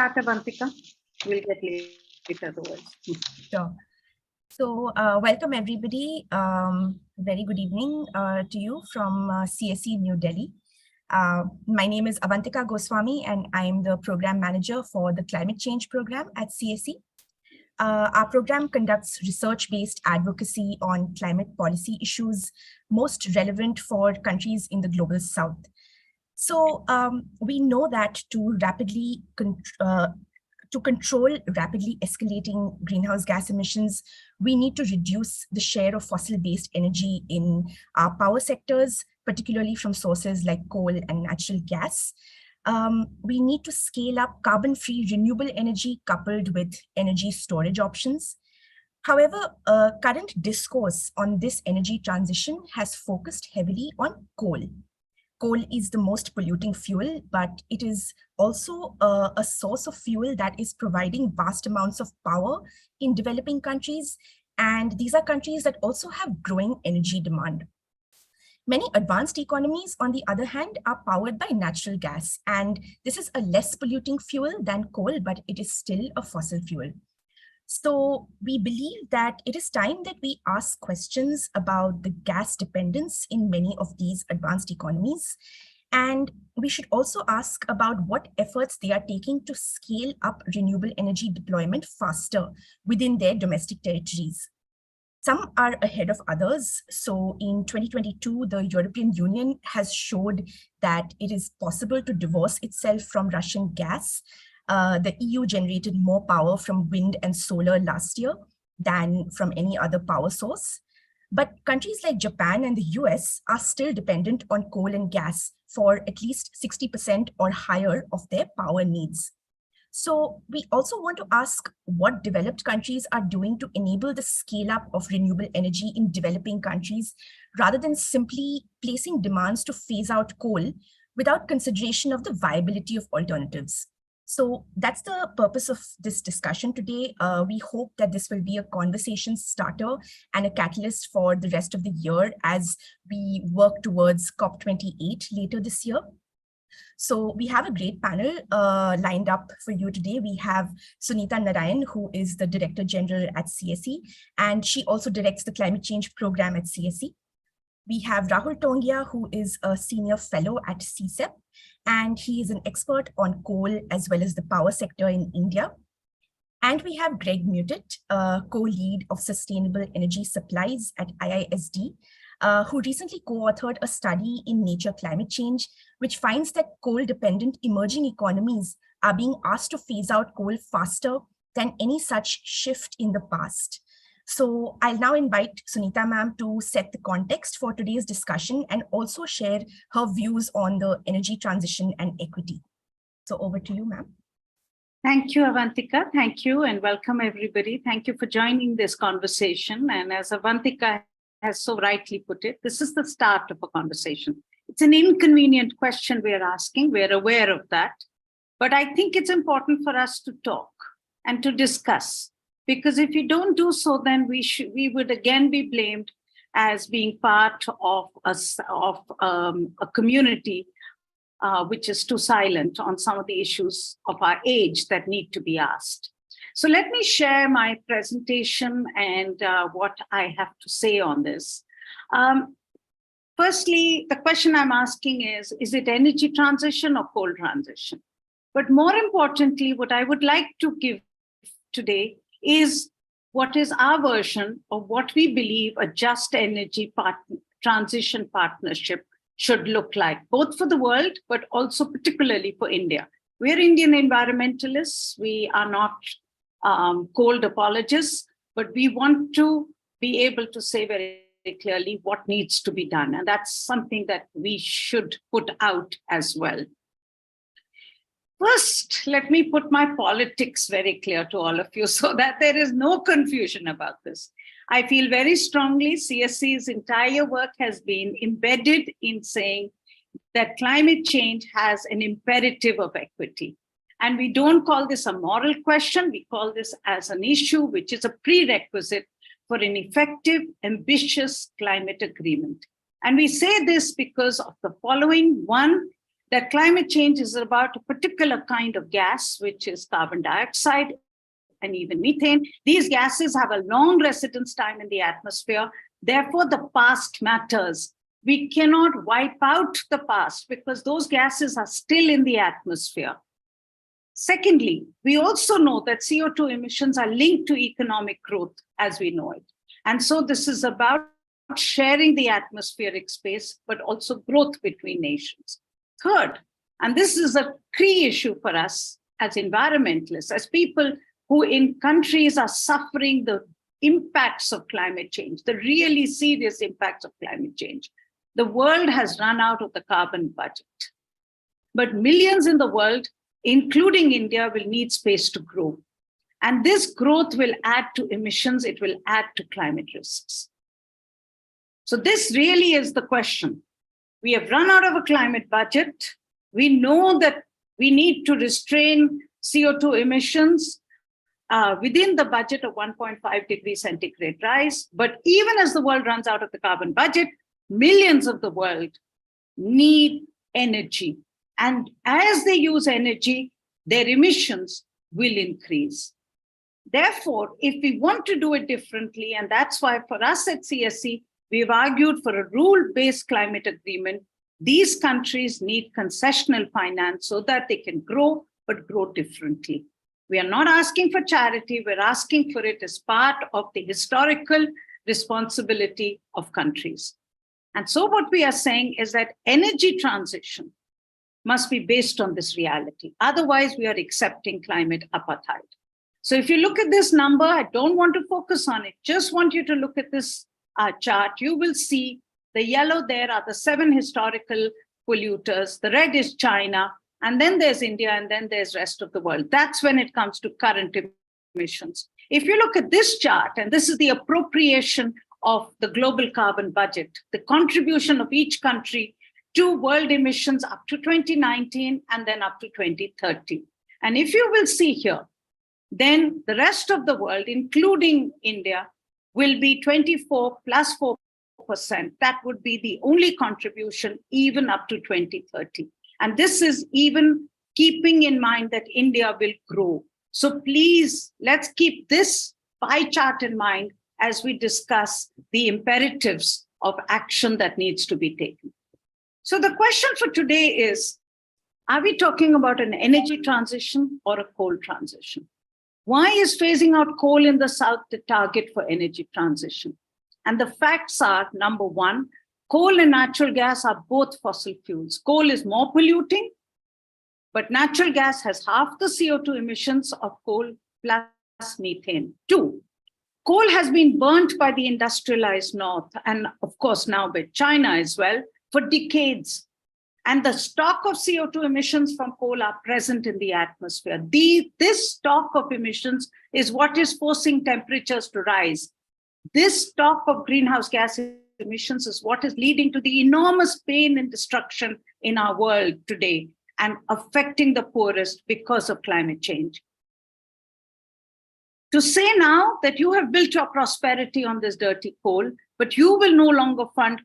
start, Avantika. We'll get later otherwise. Sure. So welcome everybody. Very good evening to you from CSE New Delhi. My name is Avantika Goswami and I am the program manager for the climate change program at CSE. Our program conducts research-based advocacy on climate policy issues most relevant for countries in the global south. So we know that to control rapidly escalating greenhouse gas emissions, we need to reduce the share of fossil-based energy in our power sectors, particularly from sources like coal and natural gas. We need to scale up carbon-free renewable energy coupled with energy storage options. However, current discourse on this energy transition has focused heavily on coal. Coal is the most polluting fuel, but it is also a source of fuel that is providing vast amounts of power in developing countries. And these are countries that also have growing energy demand. Many advanced economies, on the other hand, are powered by natural gas. And this is a less polluting fuel than coal, but it is still a fossil fuel. So we believe that it is time that we ask questions about the gas dependence in many of these advanced economies. And we should also ask about what efforts they are taking to scale up renewable energy deployment faster within their domestic territories. Some are ahead of others. So in 2022, the European Union has showed that it is possible to divorce itself from Russian gas. The EU generated more power from wind and solar last year than from any other power source. But countries like Japan and the US are still dependent on coal and gas for at least 60% or higher of their power needs. So we also want to ask what developed countries are doing to enable the scale up of renewable energy in developing countries, rather than simply placing demands to phase out coal without consideration of the viability of alternatives. So that's the purpose of this discussion today. We hope that this will be a conversation starter and a catalyst for the rest of the year as we work towards COP28 later this year. So we have a great panel lined up for you today. We have Sunita Narayan, who is the Director General at CSE, and she also directs the climate change program at CSE. We have Rahul Tongia, who is a senior fellow at CSEP, and he is an expert on coal as well as the power sector in India. And we have Greg Mutit, co-lead of sustainable energy supplies at IISD, who recently co-authored a study in Nature Climate Change, which finds that coal-dependent emerging economies are being asked to phase out coal faster than any such shift in the past. So I'll now invite Sunita ma'am to set the context for today's discussion and also share her views on the energy transition and equity. So over to you, ma'am. Thank you, Avantika. Thank you and welcome everybody. Thank you for joining this conversation. And as Avantika has so rightly put it, this is the start of a conversation. It's an inconvenient question we're asking. We're aware of that. But I think it's important for us to talk and to discuss. Because if we don't do so, then we would again be blamed as being part of a community which is too silent on some of the issues of our age that need to be asked. So let me share my presentation and what I have to say on this. Firstly, the question I'm asking is it energy transition or coal transition? But more importantly, what I would like to give today is what is our version of what we believe a just energy transition partnership should look like, both for the world, but also particularly for India. We're Indian environmentalists. We are not cold apologists, but we want to be able to say very clearly what needs to be done. And that's something that we should put out as well. First, let me put my politics very clear to all of you so that there is no confusion about this. I feel very strongly CSE's entire work has been embedded in saying that climate change has an imperative of equity. And we don't call this a moral question. We call this as an issue, which is a prerequisite for an effective, ambitious climate agreement. And we say this because of the following. One, that climate change is about a particular kind of gas, which is carbon dioxide and even methane. These gases have a long residence time in the atmosphere. Therefore, the past matters. We cannot wipe out the past because those gases are still in the atmosphere. Secondly, we also know that CO2 emissions are linked to economic growth as we know it. And so this is about sharing the atmospheric space, but also growth between nations. Third, and this is a key issue for us as environmentalists, as people who in countries are suffering the impacts of climate change, the really serious impacts of climate change. The world has run out of the carbon budget. But millions in the world, including India, will need space to grow. And this growth will add to emissions, it will add to climate risks. So this really is the question. We have run out of a climate budget. We know that we need to restrain CO2 emissions within the budget of 1.5 degrees centigrade rise. But even as the world runs out of the carbon budget, millions of the world need energy. And as they use energy, their emissions will increase. Therefore, if we want to do it differently, and that's why for us at CSE, we've argued for a rule-based climate agreement, these countries need concessional finance so that they can grow, but grow differently. We are not asking for charity, we're asking for it as part of the historical responsibility of countries. And so what we are saying is that energy transition must be based on this reality. Otherwise, we are accepting climate apartheid. So if you look at this number, I don't want to focus on it, just want you to look at this chart. You will see the yellow there are the 7 historical polluters, the red is China, and then there's India, and then there's rest of the world. That's when it comes to current emissions. If you look at this chart, and this is the appropriation of the global carbon budget, the contribution of each country to world emissions up to 2019 and then up to 2030. And if you will see here, then the rest of the world, including India, will be 24 plus 4%. That would be the only contribution even up to 2030. And this is even keeping in mind that India will grow. So please, let's keep this pie chart in mind as we discuss the imperatives of action that needs to be taken. So the question for today is, are we talking about an energy transition or a coal transition? Why is phasing out coal in the South the target for energy transition? And the facts are, number one, coal and natural gas are both fossil fuels. Coal is more polluting, but natural gas has half the CO2 emissions of coal plus methane. 2, coal has been burnt by the industrialized North, and of course now by China as well, for decades. And the stock of CO2 emissions from coal are present in the atmosphere. This stock of emissions is what is forcing temperatures to rise. This stock of greenhouse gas emissions is what is leading to the enormous pain and destruction in our world today and affecting the poorest because of climate change. To say now that you have built your prosperity on this dirty coal, but you will no longer fund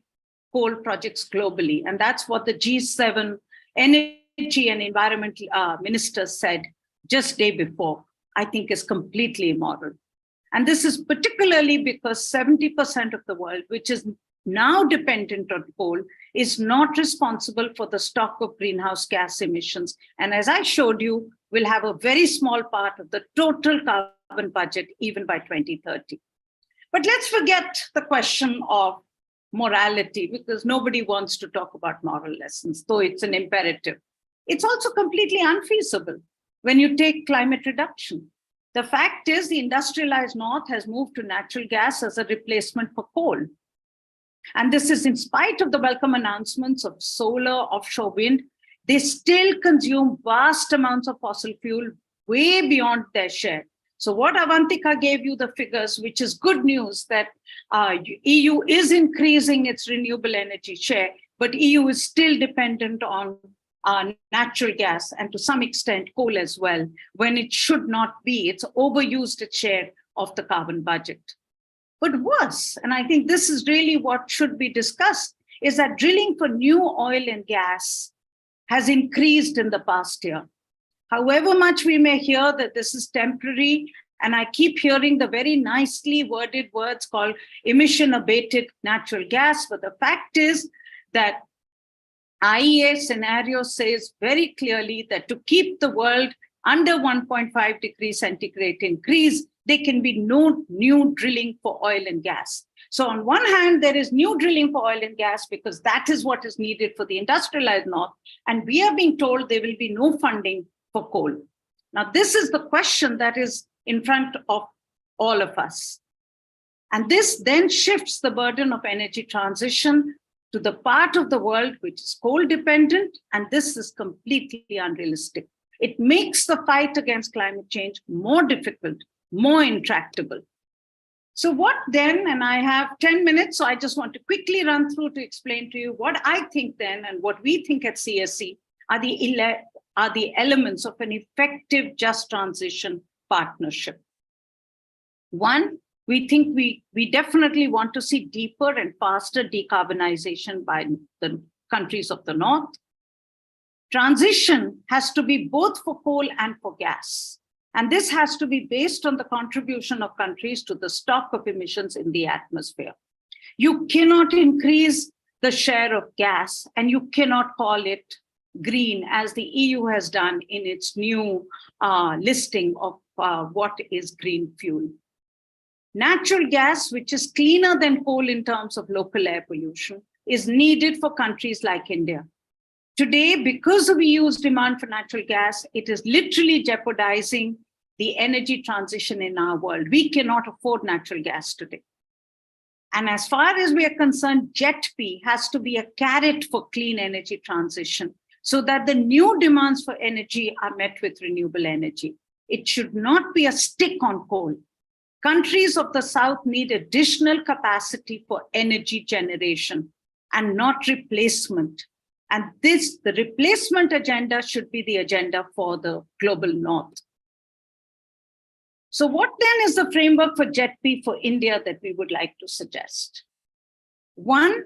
coal projects globally. And that's what the G7 energy and environmental ministers said just day before, I think is completely immoral. And this is particularly because 70% of the world, which is now dependent on coal, is not responsible for the stock of greenhouse gas emissions. And as I showed you, will have a very small part of the total carbon budget even by 2030. But let's forget the question of morality, because nobody wants to talk about moral lessons, though it's an imperative. It's also completely unfeasible when you take climate reduction. The fact is the industrialized North has moved to natural gas as a replacement for coal. And this is in spite of the welcome announcements of solar, offshore wind. They still consume vast amounts of fossil fuel way beyond their share. So what Avantika gave you the figures, which is good news that EU is increasing its renewable energy share, but EU is still dependent on natural gas and to some extent coal as well, when it should not be. It's overused its share of the carbon budget. But worse, and I think this is really what should be discussed, is that drilling for new oil and gas has increased in the past year. However much we may hear that this is temporary, and I keep hearing the very nicely worded words called emission abated natural gas, but the fact is that IEA scenario says very clearly that to keep the world under 1.5 degrees centigrade increase, there can be no new drilling for oil and gas. So on one hand, there is new drilling for oil and gas because that is what is needed for the industrialized North. And we are being told there will be no funding for coal. Now, this is the question that is in front of all of us. And this then shifts the burden of energy transition to the part of the world which is coal dependent, and this is completely unrealistic. It makes the fight against climate change more difficult, more intractable. So what then, and I have 10 minutes, so I just want to quickly run through to explain to you what I think then and what we think at CSE are the elements of an effective just transition partnership. One, we think we definitely want to see deeper and faster decarbonization by the countries of the North. Transition has to be both for coal and for gas. And this has to be based on the contribution of countries to the stock of emissions in the atmosphere. You cannot increase the share of gas and you cannot call it green, as the EU has done in its new listing of what is green fuel. Natural gas, which is cleaner than coal in terms of local air pollution, is needed for countries like India. Today, because of EU's demand for natural gas, it is literally jeopardizing the energy transition in our world. We cannot afford natural gas today. And as far as we are concerned, JETP has to be a carrot for clean energy transition so that the new demands for energy are met with renewable energy. It should not be a stick on coal. Countries of the South need additional capacity for energy generation and not replacement. And the replacement agenda should be the agenda for the global North. So what then is the framework for JETP for India that we would like to suggest? One,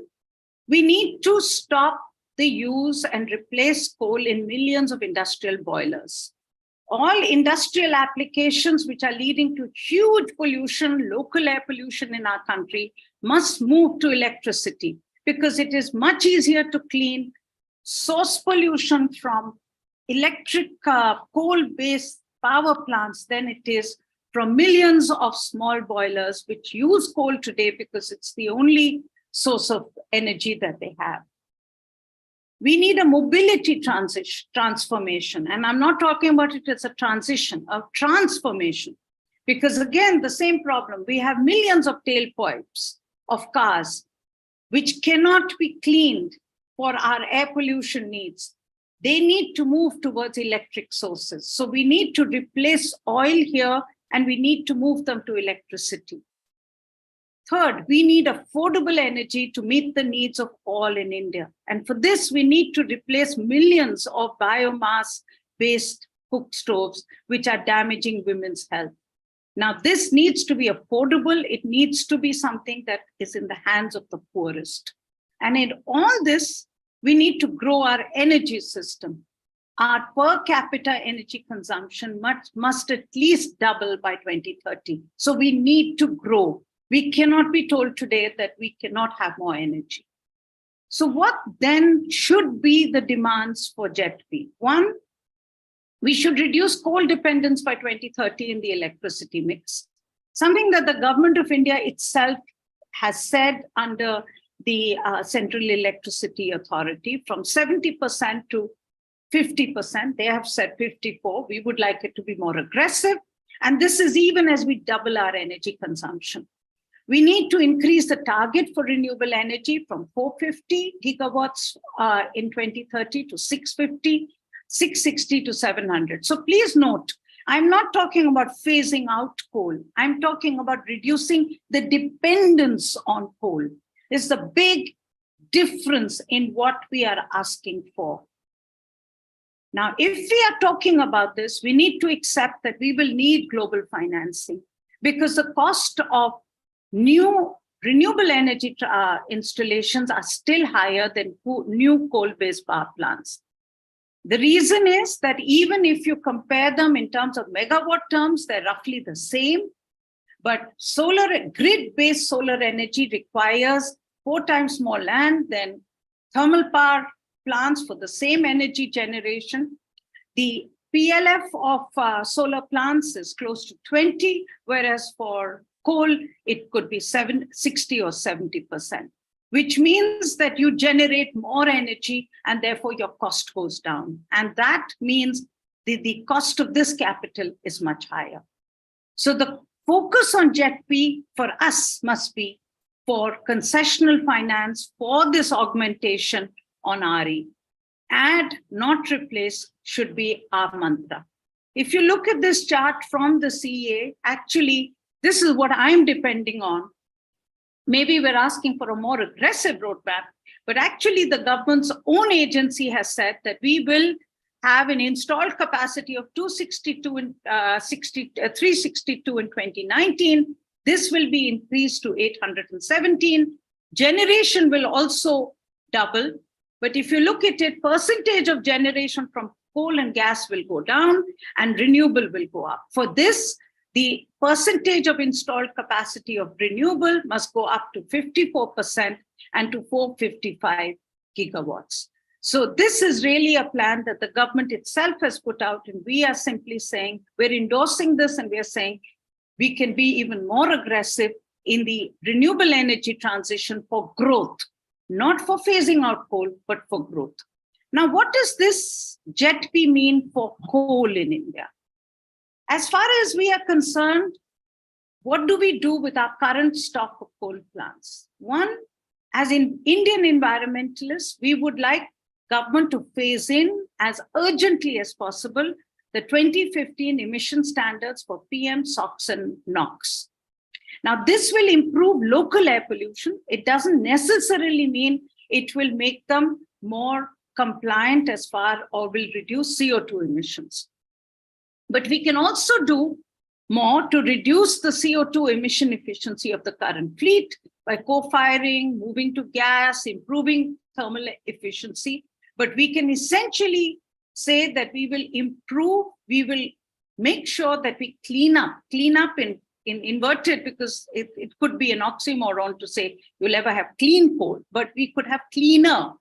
we need to stop the use and replace coal in millions of industrial boilers. All industrial applications which are leading to huge pollution, local air pollution in our country, must move to electricity because it is much easier to clean source pollution from electric coal-based power plants than it is from millions of small boilers which use coal today because it's the only source of energy that they have. We need a mobility transformation. And I'm not talking about it as a transition, a transformation. Because again, the same problem, we have millions of tailpipes of cars which cannot be cleaned for our air pollution needs. They need to move towards electric sources. So we need to replace oil here and we need to move them to electricity. Third, we need affordable energy to meet the needs of all in India. And for this, we need to replace millions of biomass-based cook stoves, which are damaging women's health. Now, this needs to be affordable. It needs to be something that is in the hands of the poorest. And in all this, we need to grow our energy system. Our per capita energy consumption must at least double by 2030. So we need to grow. We cannot be told today that we cannot have more energy. So what then should be the demands for JETP? One, we should reduce coal dependence by 2030 in the electricity mix, something that the government of India itself has said under the Central Electricity Authority from 70% to 50%. They have said 54%. We would like it to be more aggressive. And this is even as we double our energy consumption. We need to increase the target for renewable energy from 450 gigawatts in 2030 to 650, 660 to 700. So please note, I'm not talking about phasing out coal. I'm talking about reducing the dependence on coal. It's a big difference in what we are asking for. Now, if we are talking about this, we need to accept that we will need global financing because the cost of new renewable energy installations are still higher than new coal-based power plants. The reason is that even if you compare them in terms of megawatt terms, they're roughly the same. But grid-based solar energy requires 4 times more land than thermal power plants for the same energy generation. The PLF of solar plants is close to 20, whereas for coal, it could be 60 or 70%, which means that you generate more energy and therefore your cost goes down. And that means the cost of this capital is much higher. So the focus on JETP for us must be for concessional finance for this augmentation on RE. Add, not replace, should be our mantra. If you look at this chart from the CEA, actually, this is what I'm depending on. Maybe we're asking for a more aggressive roadmap, but actually the government's own agency has said that we will have an installed capacity of 362 in 2019. This will be increased to 817. Generation will also double. But if you look at it, percentage of generation from coal and gas will go down and renewable will go up. For this, the percentage of installed capacity of renewable must go up to 54% and to 455 gigawatts. So this is really a plan that the government itself has put out, and we are simply saying, we're endorsing this, and we are saying we can be even more aggressive in the renewable energy transition for growth, not for phasing out coal, but for growth. Now, what does this JETP mean for coal in India? As far as we are concerned, what do we do with our current stock of coal plants? One, as in Indian environmentalists, we would like government to phase in as urgently as possible the 2015 emission standards for PM, SOx, and NOx. Now, this will improve local air pollution. It doesn't necessarily mean it will make them more compliant as far or will reduce CO2 emissions. But we can also do more to reduce the CO2 emission efficiency of the current fleet by co-firing, moving to gas, improving thermal efficiency. But we can essentially say that we will improve, we will make sure that we clean up in inverted, because it could be an oxymoron to say you'll ever have clean coal, but we could have cleaner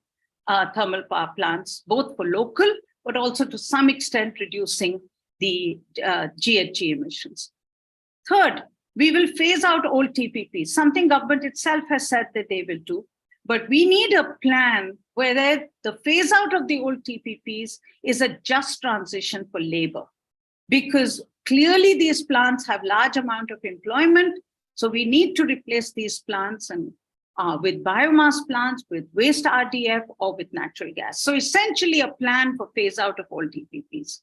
thermal power plants, both for local, but also to some extent reducing the GHG emissions. Third, we will phase out old TPPs, something government itself has said that they will do. But we need a plan where the phase out of the old TPPs is a just transition for labor, because clearly these plants have large amount of employment. So we need to replace these plants and with biomass plants, with waste RDF, or with natural gas. So essentially a plan for phase out of all TPPs.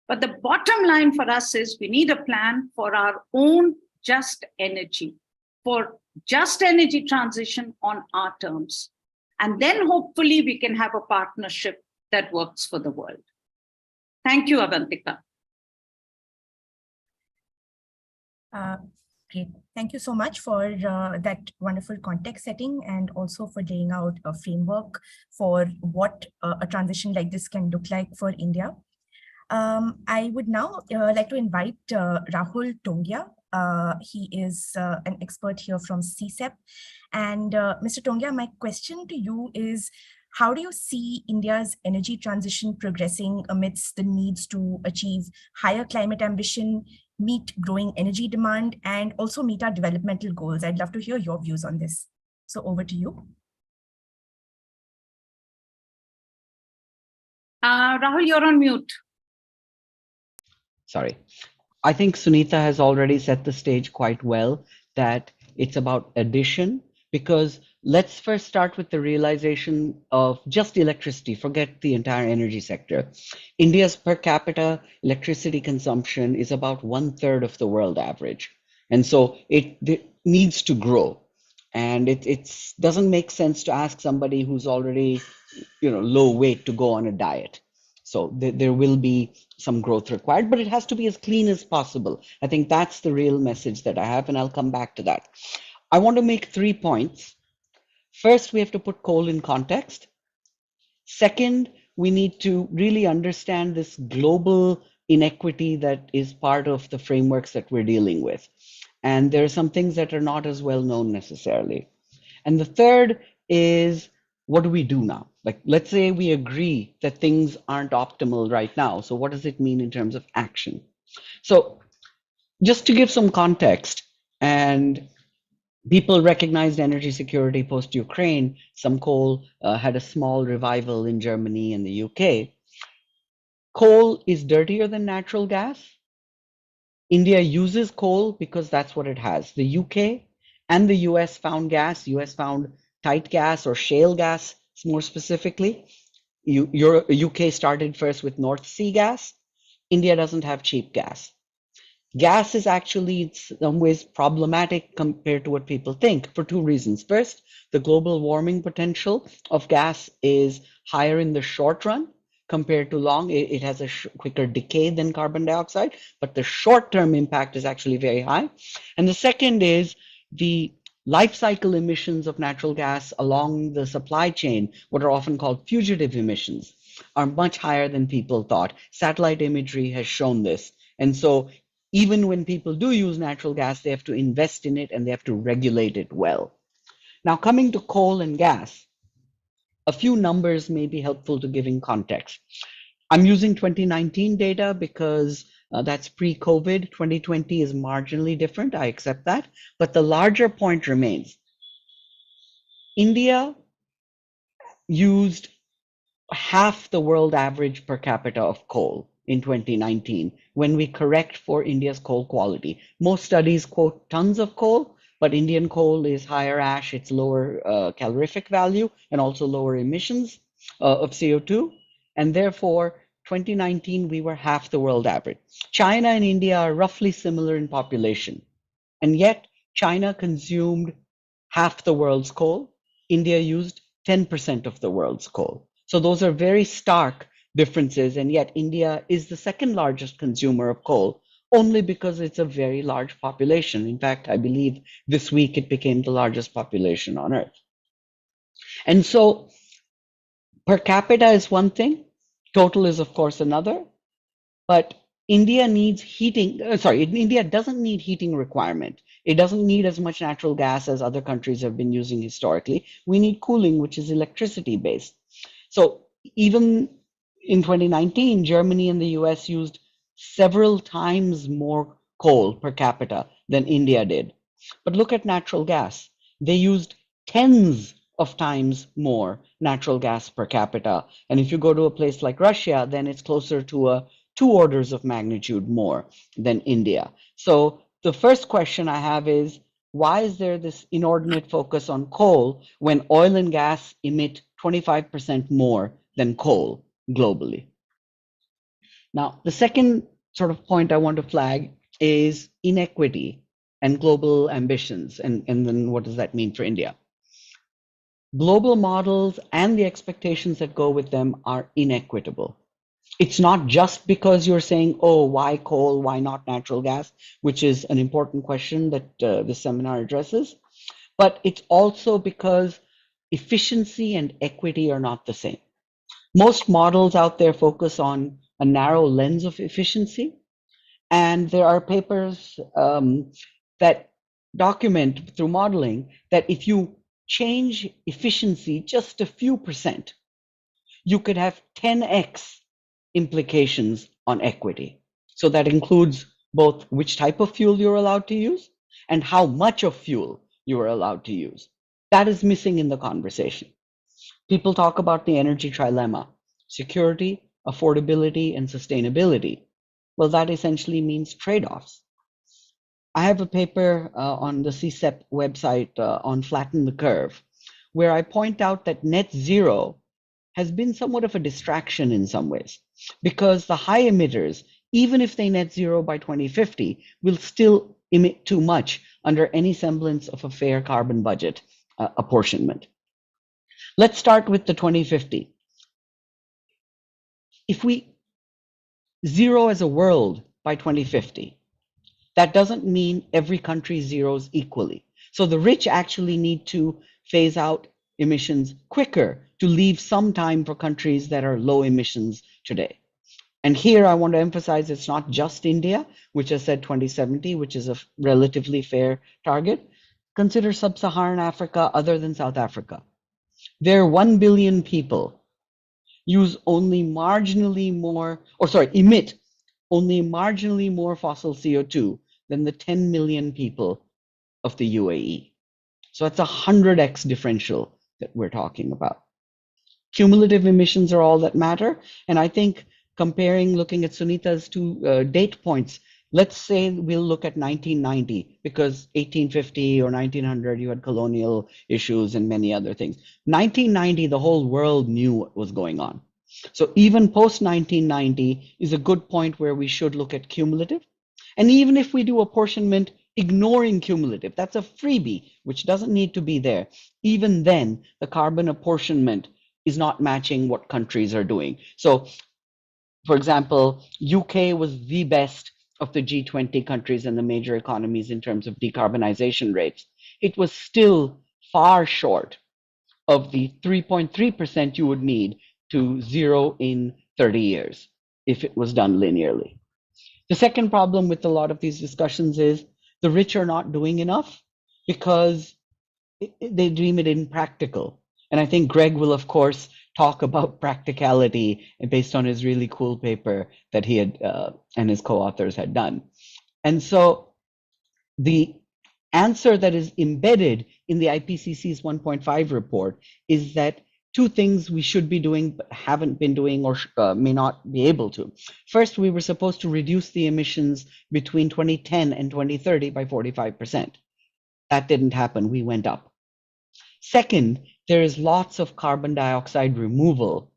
But the bottom line for us is we need a plan for our own just energy, for just energy transition on our terms. And then hopefully we can have a partnership that works for the world. Thank you, Avantika. Great. Thank you so much for that wonderful context setting, and also for laying out a framework for what a transition like this can look like for India. I would now like to invite Rahul Tongia. He is an expert here from CSEP. And Mr. Tongia, my question to you is, how do you see India's energy transition progressing amidst the needs to achieve higher climate ambition, meet growing energy demand, and also meet our developmental goals? I'd love to hear your views on this. So over to you. Rahul, you're on mute. Sorry. I think Sunita has already set the stage quite well, that it's about addition, because let's first start with the realization of just electricity, forget the entire energy sector. India's per capita electricity consumption is about 1/3 of the world average. And so it needs to grow. And it doesn't make sense to ask somebody who's already, low weight to go on a diet. So there will be some growth required, but it has to be as clean as possible. I think that's the real message that I have, and I'll come back to that. I want to make 3 points. First, we have to put coal in context. Second, we need to really understand this global inequity that is part of the frameworks that we're dealing with. And there are some things that are not as well known necessarily. And the third is, what do we do now? Like, let's say we agree that things aren't optimal right now. So what does it mean in terms of action? So just to give some context, and people recognized energy security post-Ukraine. Some coal had a small revival in Germany and the UK. Coal is dirtier than natural gas. India uses coal because that's what it has. The UK and the US found gas. US found tight gas or shale gas, more specifically. Your UK started first with North Sea gas. India doesn't have cheap gas. Gas is actually in some ways problematic compared to what people think for two reasons. First, the global warming potential of gas is higher in the short run compared to long. It has a quicker decay than carbon dioxide, but the short-term impact is actually very high. And the second is the life cycle emissions of natural gas along the supply chain, what are often called fugitive emissions, are much higher than people thought. Satellite imagery has shown this. And so even when people do use natural gas, they have to invest in it and they have to regulate it well. Now, coming to coal and gas, a few numbers may be helpful to giving context. I'm using 2019 data because that's pre-COVID. 2020 is marginally different. I accept that. But the larger point remains. India used half the world average per capita of coal in 2019 when we correct for India's coal quality. Most studies quote tons of coal, but Indian coal is higher ash, it's lower calorific value, and also lower emissions of CO2. And therefore, 2019, we were half the world average. China and India are roughly similar in population. And yet, China consumed half the world's coal. India used 10% of the world's coal. So those are very stark differences, and yet India is the second largest consumer of coal only because it's a very large population. In fact, I believe this week it became the largest population on Earth. And so per capita is one thing, total is of course another, but India needs heating, India doesn't need heating requirement. It doesn't need as much natural gas as other countries have been using historically. We need cooling, which is electricity based. So even in 2019, Germany and the US used several times more coal per capita than India did. But look at natural gas. They used tens of times more natural gas per capita. And if you go to a place like Russia, then it's closer to 2 orders of magnitude more than India. So the first question I have is, why is there this inordinate focus on coal when oil and gas emit 25% more than coal globally? Now, the second sort of point I want to flag is inequity and global ambitions. And then what does that mean for India? Global models and the expectations that go with them are inequitable. It's not just because you're saying, oh, why coal, why not natural gas, which is an important question that this seminar addresses, but it's also because efficiency and equity are not the same. Most models out there focus on a narrow lens of efficiency, and there are papers that document through modeling that if you change efficiency just a few percent, you could have 10x implications on equity. So that includes both which type of fuel you're allowed to use and how much of fuel you are allowed to use. That is missing in the conversation. People talk about the energy trilemma: security, affordability, and sustainability. Well, that essentially means trade-offs. I have a paper on the CSEP website on Flatten the Curve, where I point out that net zero has been somewhat of a distraction in some ways, because the high emitters, even if they net zero by 2050, will still emit too much under any semblance of a fair carbon budget apportionment. Let's start with the 2050. If we zero as a world by 2050, that doesn't mean every country zeros equally. So the rich actually need to phase out emissions quicker to leave some time for countries that are low emissions today. And here I want to emphasize it's not just India, which has said 2070, which is a relatively fair target. Consider sub-Saharan Africa other than South Africa. Their 1 billion people use only marginally more, or sorry, emit only marginally more fossil CO2 than the 10 million people of the UAE. So that's a 100x differential that we're talking about. Cumulative emissions are all that matter. And I think looking at Sunita's two date points, let's say we'll look at 1990, because 1850 or 1900, you had colonial issues and many other things. 1990, the whole world knew what was going on. So even post 1990 is a good point where we should look at cumulative. And even if we do apportionment ignoring cumulative, that's a freebie, which doesn't need to be there. Even then, the carbon apportionment is not matching what countries are doing. So, for example, UK was the best of the G20 countries and the major economies in terms of decarbonization rates. It was still far short of the 3.3% you would need to zero in 30 years if it was done linearly. The second problem with a lot of these discussions is the rich are not doing enough because they deem it impractical. And I think Greg will, of course, talk about practicality based on his really cool paper that he had and his co-authors had done. And so the answer that is embedded in the IPCC's 1.5 report is that two things we should be doing but haven't been doing or may not be able to. First, we were supposed to reduce the emissions between 2010 and 2030 by 45%. That didn't happen. We went up. Second, there is lots of carbon dioxide removal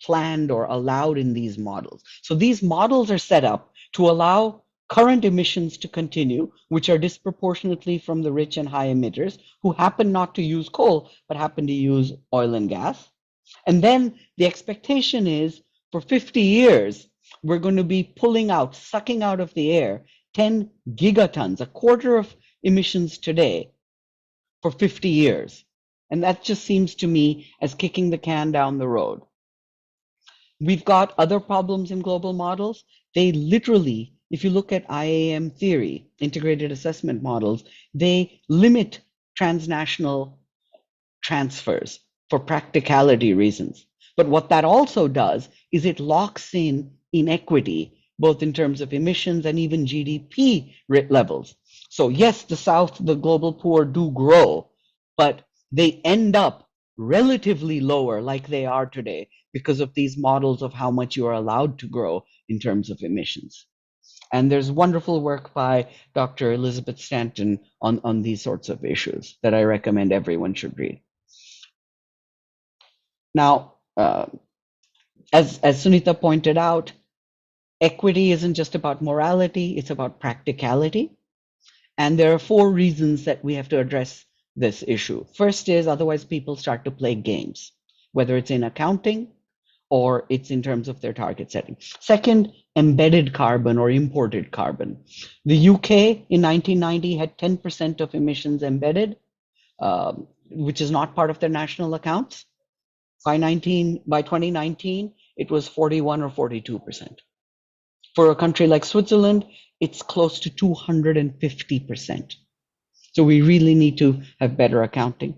planned or allowed in these models. So these models are set up to allow current emissions to continue, which are disproportionately from the rich and high emitters who happen not to use coal, but happen to use oil and gas. And then the expectation is for 50 years, we're going to be sucking out of the air 10 gigatons, a quarter of emissions today for 50 years. And that just seems to me as kicking the can down the road. We've got other problems in global models. They literally, if you look at IAM theory, integrated assessment models, they limit transnational transfers for practicality reasons. But what that also does is it locks in inequity, both in terms of emissions and even GDP levels. So yes, the South, the global poor do grow, but they end up relatively lower like they are today because of these models of how much you are allowed to grow in terms of emissions. And there's wonderful work by Dr. Elizabeth Stanton on these sorts of issues that I recommend everyone should read. Now, as Sunita pointed out, equity isn't just about morality, it's about practicality. And there are 4 reasons that we have to address this issue. First is, otherwise people start to play games, whether it's in accounting or it's in terms of their target setting. Second, embedded carbon or imported carbon. The UK in 1990 had 10% of emissions embedded, which is not part of their national accounts. By 2019, it was 41 or 42%. For a country like Switzerland, it's close to 250%. So we really need to have better accounting.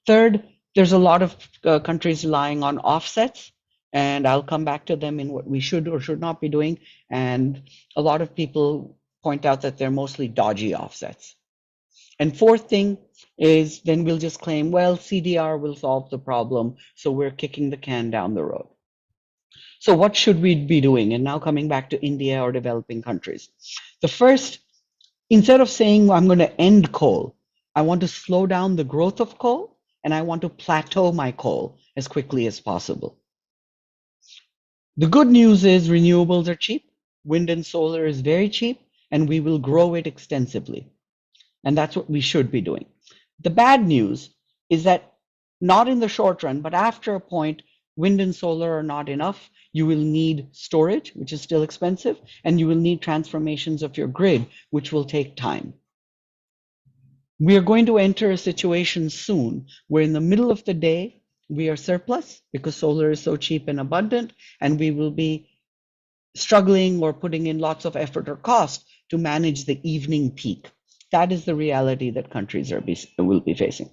Third, there's a lot of countries relying on offsets, and I'll come back to them in what we should or should not be doing. And a lot of people point out that they're mostly dodgy offsets. And fourth thing is then we'll just claim, well, CDR will solve the problem, so we're kicking the can down the road. So what should we be doing? And now coming back to India or developing countries. The first, instead of saying I'm going to end coal, I want to slow down the growth of coal, and I want to plateau my coal as quickly as possible. The good news is renewables are cheap. Wind and solar is very cheap, and we will grow it extensively. And that's what we should be doing. The bad news is that not in the short run, but after a point, wind and solar are not enough. You will need storage, which is still expensive, and you will need transformations of your grid, which will take time. We are going to enter a situation soon where in the middle of the day, we are surplus because solar is so cheap and abundant, and we will be struggling or putting in lots of effort or cost to manage the evening peak. That is the reality that countries will be facing.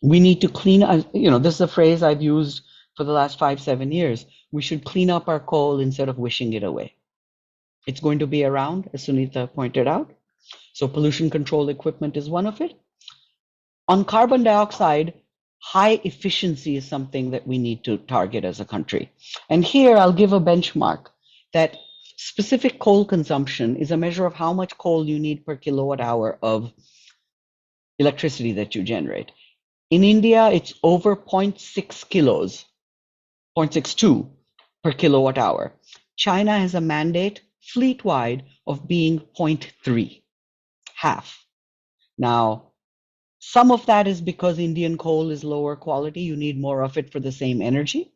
We need to clean, this is a phrase I've used for the last 5-7 years. We should clean up our coal instead of wishing it away. It's going to be around, as Sunita pointed out. So pollution control equipment is one of it. On carbon dioxide, high efficiency is something that we need to target as a country. And here I'll give a benchmark that specific coal consumption is a measure of how much coal you need per kilowatt hour of electricity that you generate. In India, it's over 0.6 kilos, 0.62 per kilowatt hour. China has a mandate fleet-wide of being 0.3, half. Now, some of that is because Indian coal is lower quality. You need more of it for the same energy.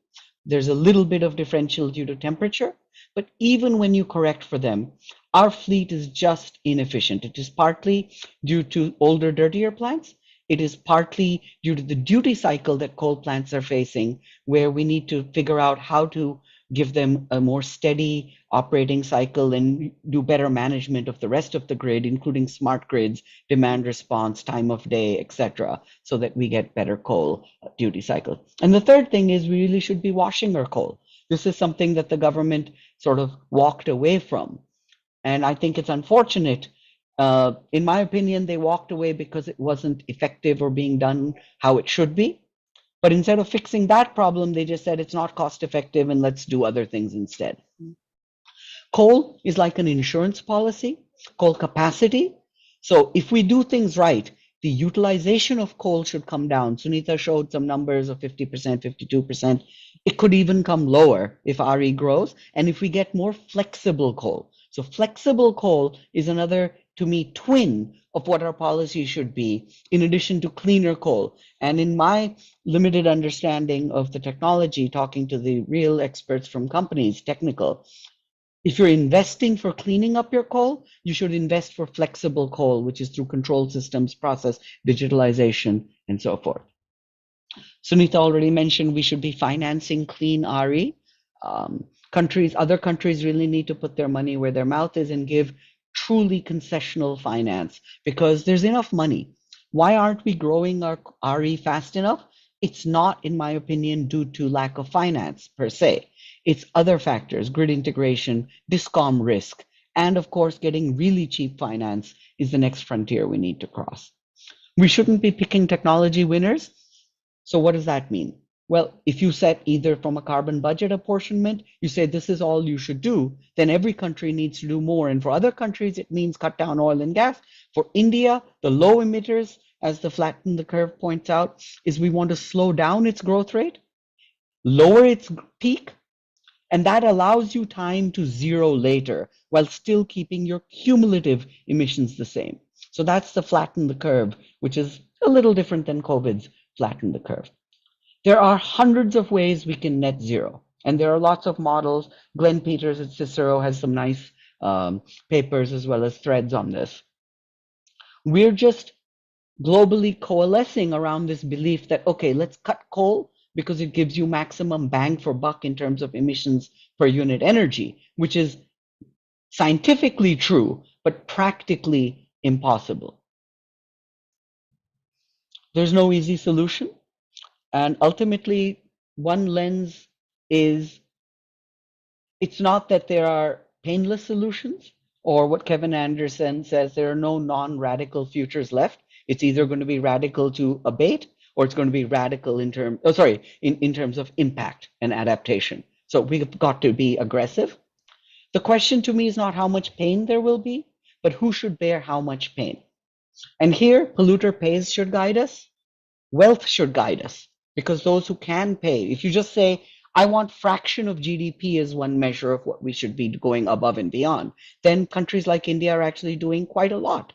There's a little bit of differential due to temperature, but even when you correct for them, our fleet is just inefficient. It is partly due to older, dirtier plants. It is partly due to the duty cycle that coal plants are facing, where we need to figure out how to give them a more steady operating cycle and do better management of the rest of the grid, including smart grids, demand response, time of day, etc., so that we get better coal duty cycle. And the third thing is we really should be washing our coal. This is something that the government sort of walked away from. And I think it's unfortunate. In my opinion, they walked away because it wasn't effective or being done how it should be. But instead of fixing that problem, they just said it's not cost effective and let's do other things instead. Coal is like an insurance policy, coal capacity. So if we do things right, the utilization of coal should come down. Sunita showed some numbers of 50%, 52%. It could even come lower if RE grows and if we get more flexible coal. So flexible coal is another, to me, twin of what our policy should be, in addition to cleaner coal. And in my limited understanding of the technology, talking to the real experts from companies, technical, if you're investing for cleaning up your coal, you should invest for flexible coal, which is through control systems, process, digitalization, and so forth. Sunita already mentioned we should be financing clean RE. Other countries really need to put their money where their mouth is and give truly concessional finance because there's enough money. Why aren't we growing our RE fast enough? It's not, in my opinion, due to lack of finance per se. It's other factors, grid integration, discom risk, and of course, getting really cheap finance is the next frontier we need to cross. We shouldn't be picking technology winners. So what does that mean? Well, if you set either from a carbon budget apportionment, you say this is all you should do, then every country needs to do more. And for other countries, it means cut down oil and gas. For India, the low emitters, as the flatten the curve points out, is we want to slow down its growth rate, lower its peak, and that allows you time to zero later while still keeping your cumulative emissions the same. So that's the flatten the curve, which is a little different than COVID's flatten the curve. There are hundreds of ways we can net zero, and there are lots of models. Glenn Peters at Cicero has some nice papers as well as threads on this. We're just globally coalescing around this belief that, okay, let's cut coal because it gives you maximum bang for buck in terms of emissions per unit energy, which is scientifically true, but practically impossible. There's no easy solution. And ultimately, one lens is it's not that there are painless solutions or what Kevin Anderson says, there are no non-radical futures left. It's either going to be radical to abate or it's going to be radical in terms of impact and adaptation. So we've got to be aggressive. The question to me is not how much pain there will be, but who should bear how much pain. And here, polluter pays should guide us. Wealth should guide us because those who can pay, if you just say, I want fraction of GDP as one measure of what we should be going above and beyond, then countries like India are actually doing quite a lot.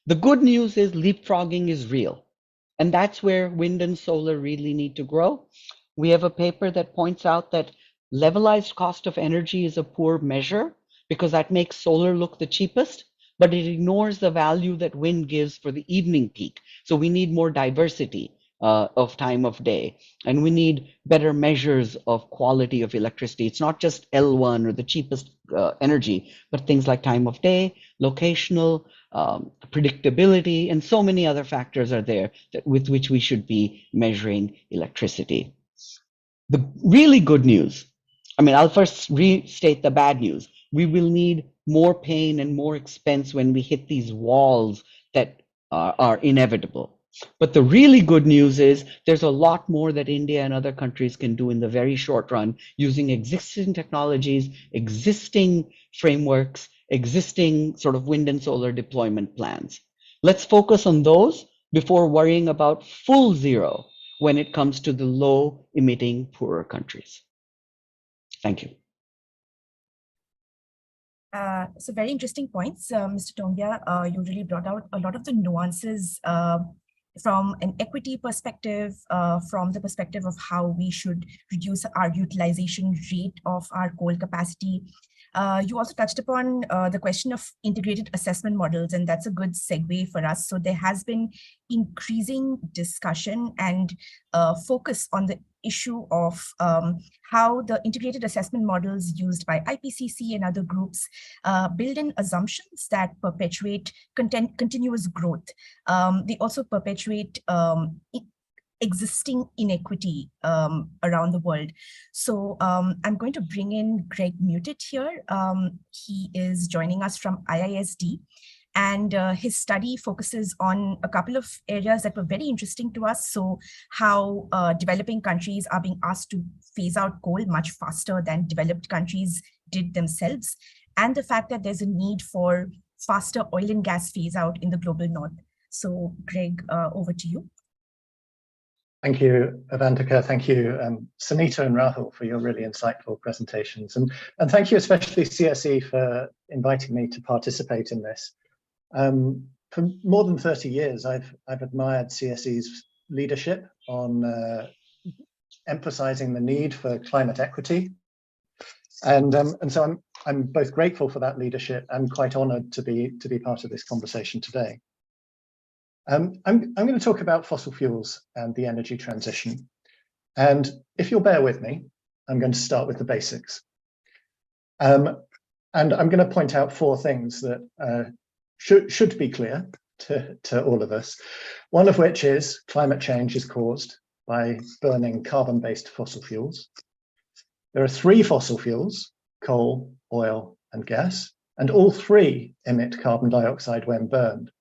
The good news is leapfrogging is real. And that's where wind and solar really need to grow. We have a paper that points out that levelized cost of energy is a poor measure because that makes solar look the cheapest. but it ignores the value that wind gives for the evening peak. So we need more diversity of time of day, and we need better measures of quality of electricity. It's not just L1 or the cheapest energy, but things like time of day, locational, predictability, and so many other factors are there with which we should be measuring electricity. The really good news, I mean, I'll first restate the bad news. We will need more pain and more expense when we hit these walls that are inevitable. But the really good news is there's a lot more that India and other countries can do in the very short run using existing technologies, existing frameworks, existing sort of wind and solar deployment plans. Let's focus on those before worrying about full zero when it comes to the low emitting poorer countries. Thank you. So very interesting points, Mr. Tongia. You really brought out a lot of the nuances from an equity perspective, from the perspective of how we should reduce our utilization rate of our coal capacity. You also touched upon the question of integrated assessment models, and that's a good segue for us. So there has been increasing discussion and focus on the issue of how the integrated assessment models used by IPCC and other groups build in assumptions that perpetuate continuous growth. They also perpetuate existing inequity around the world. So I'm going to bring in Greg Mutit here. He is joining us from IISD. And his study focuses on a couple of areas that were very interesting to us. So how developing countries are being asked to phase out coal much faster than developed countries did themselves, and the fact that there's a need for faster oil and gas phase out in the global north. So Greg, over to you. Thank you, Avantika. Thank you, Sunita and Rahul, for your really insightful presentations. And thank you especially CSE for inviting me to participate in this. For more than 30 years, I've admired CSE's leadership on emphasizing the need for climate equity. And so I'm both grateful for that leadership and quite honored to be part of this conversation today. I'm going to talk about fossil fuels and the energy transition. And if you'll bear with me, I'm going to start with the basics. And I'm going to point out four things that should be clear to all of us. One of which is climate change is caused by burning carbon-based fossil fuels. There are three fossil fuels, coal, oil, and gas, and all three emit carbon dioxide when burned.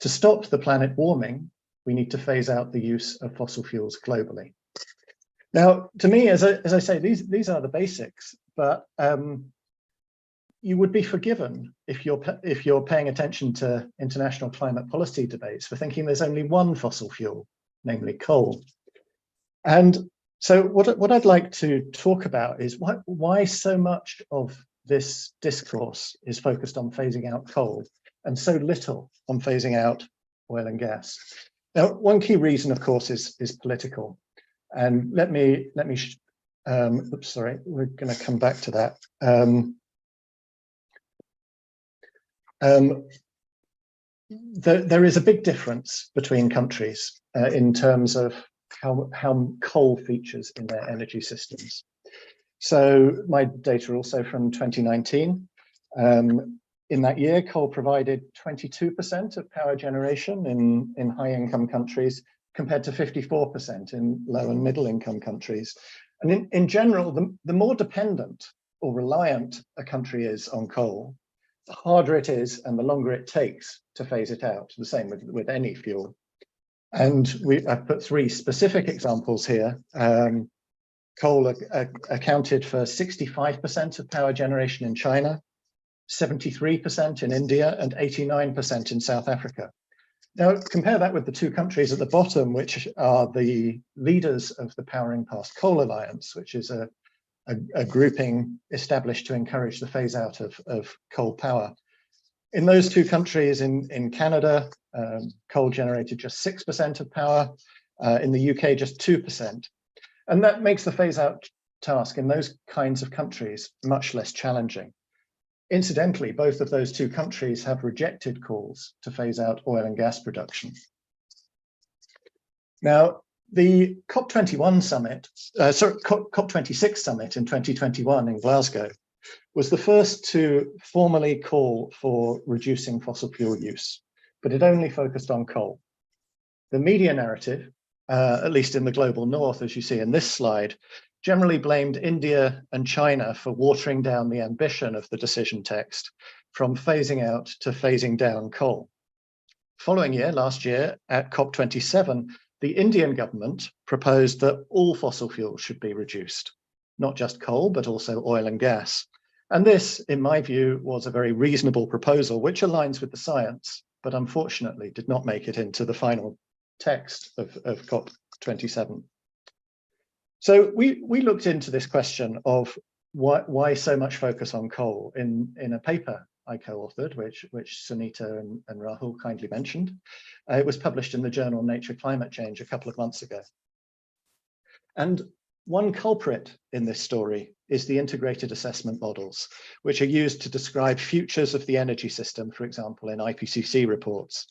To stop the planet warming, we need to phase out the use of fossil fuels globally. Now, to me, as I say, these are the basics, but you would be forgiven if you're paying attention to international climate policy debates for thinking there's only one fossil fuel, namely coal. And so what I'd like to talk about is why so much of this discourse is focused on phasing out coal and so little on phasing out oil and gas. Now, one key reason, of course, is political. And let me oops, sorry, we're going to come back to that. There is a big difference between countries in terms of how coal features in their energy systems. So my data are also from 2019. In that year, coal provided 22% of power generation in high-income countries, compared to 54% in low and middle-income countries. And in general, the more dependent or reliant a country is on coal, the harder it is and the longer it takes to phase it out. The same with any fuel. And I've put three specific examples here. Coal accounted for 65% of power generation in China, 73% in India, and 89% in South Africa. Now, compare that with the two countries at the bottom, which are the leaders of the Powering Past Coal Alliance, which is a grouping established to encourage the phase out of coal power. In those two countries, in Canada, coal generated just 6% of power, in the UK, just 2%. And that makes the phase out task in those kinds of countries much less challenging. Incidentally, both of those two countries have rejected calls to phase out oil and gas production. Now, the COP26 summit in 2021 in Glasgow was the first to formally call for reducing fossil fuel use, but it only focused on coal. The media narrative, at least in the global north, as you see in this slide, generally blamed India and China for watering down the ambition of the decision text from phasing out to phasing down coal. Following year, last year, at COP27, the Indian government proposed that all fossil fuels should be reduced, not just coal, but also oil and gas. And this, in my view, was a very reasonable proposal, which aligns with the science, but unfortunately did not make it into the final text of COP27. So we looked into this question of why so much focus on coal in a paper I co-authored, which Sunita and Rahul kindly mentioned. It was published in the journal Nature Climate Change a couple of months ago. And one culprit in this story is the integrated assessment models, which are used to describe futures of the energy system, for example, in IPCC reports.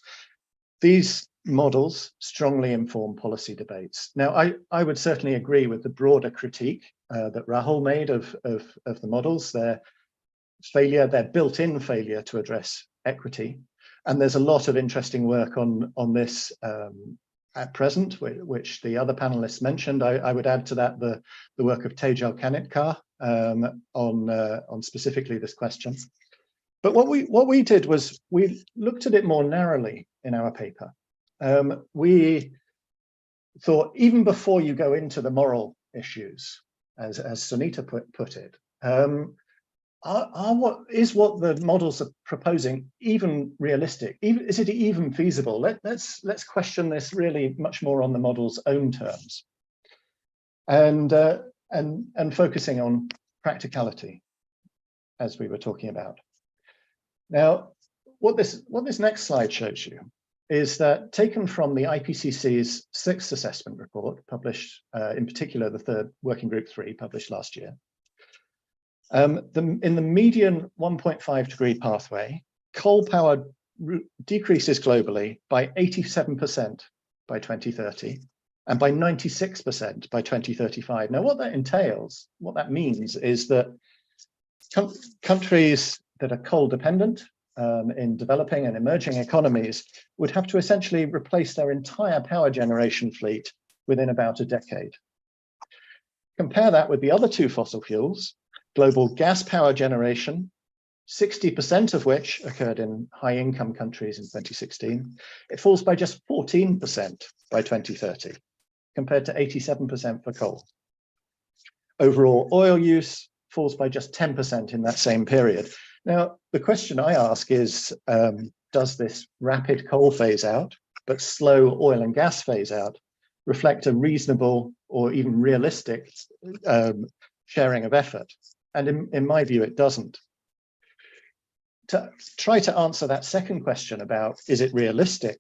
These models strongly inform policy debates. Now, I would certainly agree with the broader critique that Rahul made of the models, their built-in failure to address equity. And there's a lot of interesting work on this at present, which the other panelists mentioned. I would add to that the work of Tejal Kanitkar on specifically this question. But what we did was we looked at it more narrowly in our paper. We thought, even before you go into the moral issues, as Sunita put it, what the models are proposing even realistic? Is it even feasible? Let's question this really much more on the model's own terms, and focusing on practicality, as we were talking about. Now, what this next slide shows you is that, taken from the IPCC's 6th assessment report, published in particular the 3rd Working Group 3, published last year, in the median 1.5 degree pathway, coal power decreases globally by 87% by 2030 and by 96% by 2035. Now, what that entails, what that means is that countries that are coal dependent in developing and emerging economies would have to essentially replace their entire power generation fleet within about a decade. Compare that with the other two fossil fuels, global gas power generation, 60% of which occurred in high-income countries in 2016. It falls by just 14% by 2030, compared to 87% for coal. Overall oil use falls by just 10% in that same period. Now, the question I ask is, does this rapid coal phase out, but slow oil and gas phase out, reflect a reasonable or even realistic sharing of effort? And in my view, it doesn't. To try to answer that second question about, is it realistic?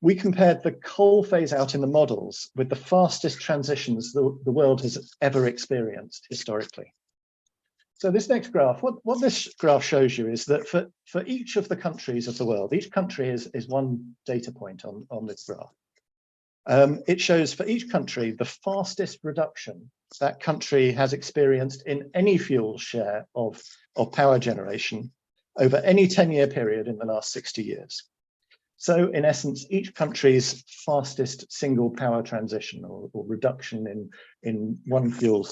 We compared the coal phase out in the models with the fastest transitions the world has ever experienced historically. So this next graph, what this graph shows you is that for each of the countries of the world, each country is one data point on this graph. It shows for each country the fastest reduction that country has experienced in any fuel share of power generation over any 10-year period in the last 60 years. So in essence, each country's fastest single power transition or reduction in one fuel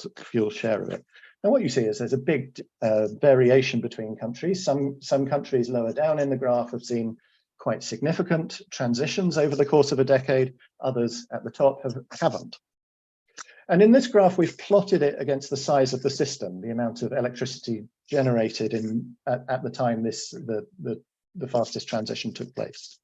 share of it. Now what you see is there's a big variation between countries. Some countries lower down in the graph have seen quite significant transitions over the course of a decade. Others at the top haven't. And in this graph, we've plotted it against the size of the system, the amount of electricity generated at the time the fastest transition took place.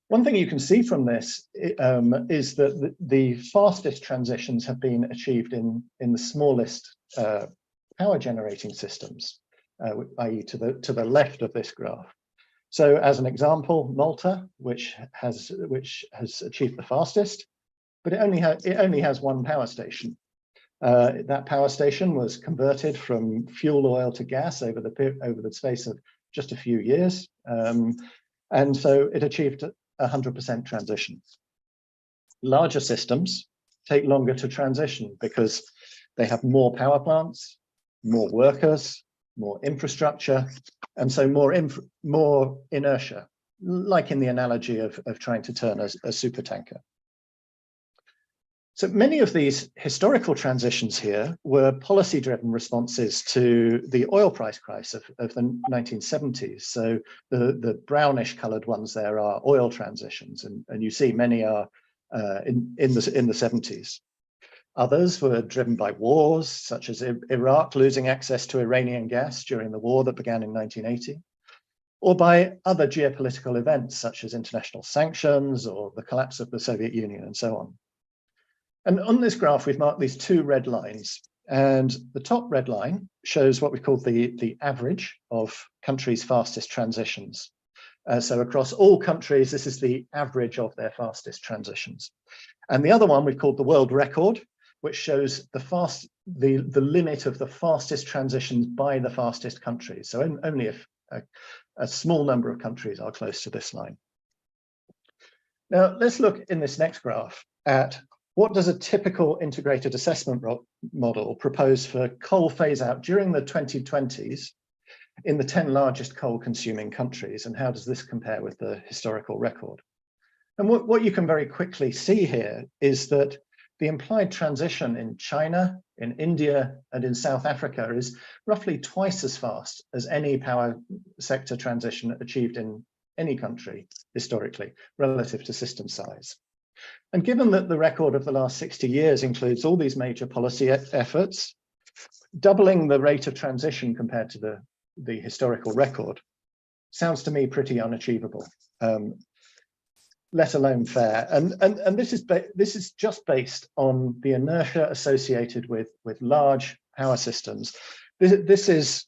One thing you can see from this is that the fastest transitions have been achieved in the smallest power generating systems, i.e. to the left of this graph. So as an example, Malta, which has achieved the fastest, but it only has one power station. That power station was converted from fuel oil to gas over the space of just a few years. And so it achieved 100% transition. Larger systems take longer to transition because they have more power plants, more workers, more infrastructure, and so more inertia, like in the analogy of trying to turn a supertanker. So many of these historical transitions here were policy-driven responses to the oil price crisis of the 1970s. So the brownish colored ones there are oil transitions, and you see many are in the 70s. Others were driven by wars, such as Iraq losing access to Iranian gas during the war that began in 1980, or by other geopolitical events, such as international sanctions or the collapse of the Soviet Union and so on. And on this graph, we've marked these two red lines. And the top red line shows what we call the average of countries' fastest transitions. So across all countries, this is the average of their fastest transitions. And the other one we've called the world record, which shows the limit of the fastest transitions by the fastest countries. So only if a small number of countries are close to this line. Now, let's look in this next graph at what does a typical integrated assessment model propose for coal phase out during the 2020s in the 10 largest coal consuming countries, and how does this compare with the historical record? And what you can very quickly see here is that the implied transition in China, in India, and in South Africa is roughly twice as fast as any power sector transition achieved in any country historically, relative to system size. And given that the record of the last 60 years includes all these major policy efforts, doubling the rate of transition compared to the historical record sounds to me pretty unachievable, let alone fair. And this is just based on the inertia associated with large power systems. This is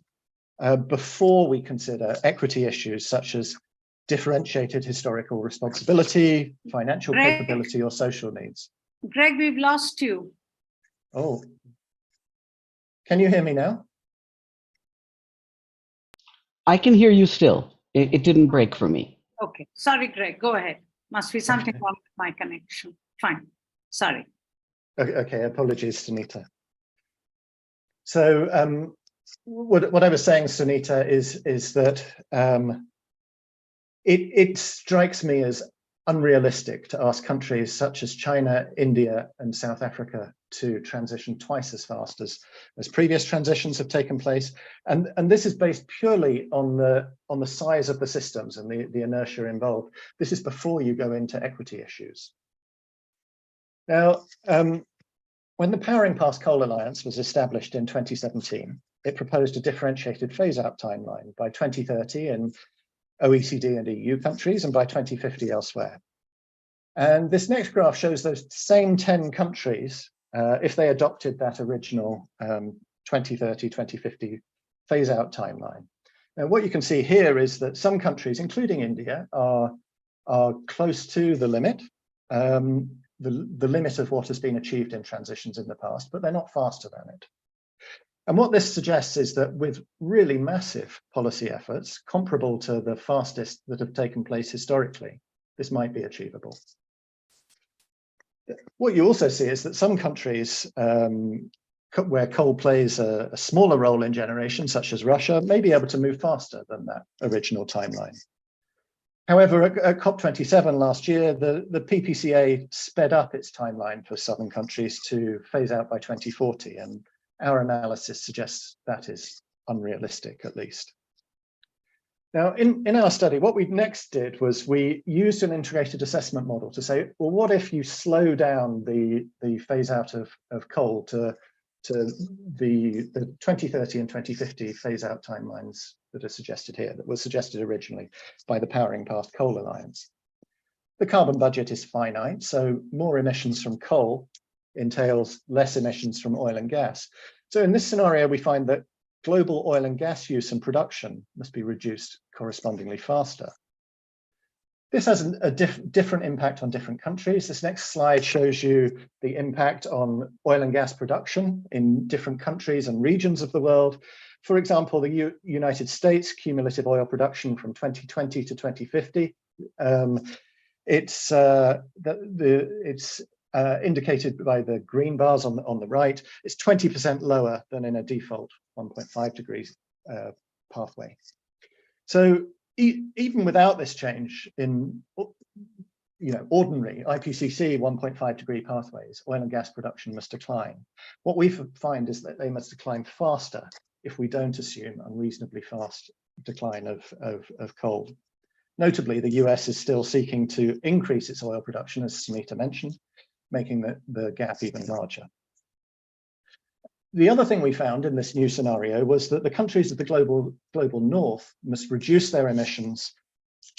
before we consider equity issues such as differentiated historical responsibility, financial capability, or social needs. Greg, we've lost you. Oh, can you hear me now? I can hear you still. It didn't break for me. Okay, sorry, Greg, go ahead. Must be something wrong with my connection. Fine, sorry. Okay, apologies, Sunita. So what I was saying, Sunita, is that it strikes me as unrealistic to ask countries such as China, India, and South Africa to transition twice as fast as previous transitions have taken place. And this is based purely on the size of the systems and the inertia involved. This is before you go into equity issues. Now, when the Powering Past Coal Alliance was established in 2017, it proposed a differentiated phase-out timeline by 2030 in OECD and EU countries, and by 2050 elsewhere. And this next graph shows those same 10 countries, if they adopted that original 2030, 2050 phase-out timeline. Now, what you can see here is that some countries, including India, are close to the limit, the limit of what has been achieved in transitions in the past, but they're not faster than it. And what this suggests is that with really massive policy efforts, comparable to the fastest that have taken place historically, this might be achievable. What you also see is that some countries where coal plays a smaller role in generation, such as Russia, may be able to move faster than that original timeline. However, at COP27 last year, the PPCA sped up its timeline for southern countries to phase out by 2040, and our analysis suggests that is unrealistic, at least. Now, in our study, what we next did was we used an integrated assessment model to say, well, what if you slow down the phase out of coal to the 2030 and 2050 phase out timelines that are suggested here, that were suggested originally by the Powering Past Coal Alliance. The carbon budget is finite, so more emissions from coal entails less emissions from oil and gas. So in this scenario, we find that global oil and gas use and production must be reduced correspondingly faster. This has a different impact on different countries. This next slide shows you the impact on oil and gas production in different countries and regions of the world. For example, the United States cumulative oil production from 2020 to 2050. It's indicated by the green bars on the right. It's 20% lower than in a default 1.5 degrees pathway. So even without this change in ordinary IPCC 1.5 degree pathways, oil and gas production must decline. What we find is that they must decline faster if we don't assume unreasonably fast decline of coal. Notably, the US is still seeking to increase its oil production, as Sunita mentioned, making the gap even larger. The other thing we found in this new scenario was that the countries of the global north must reduce their emissions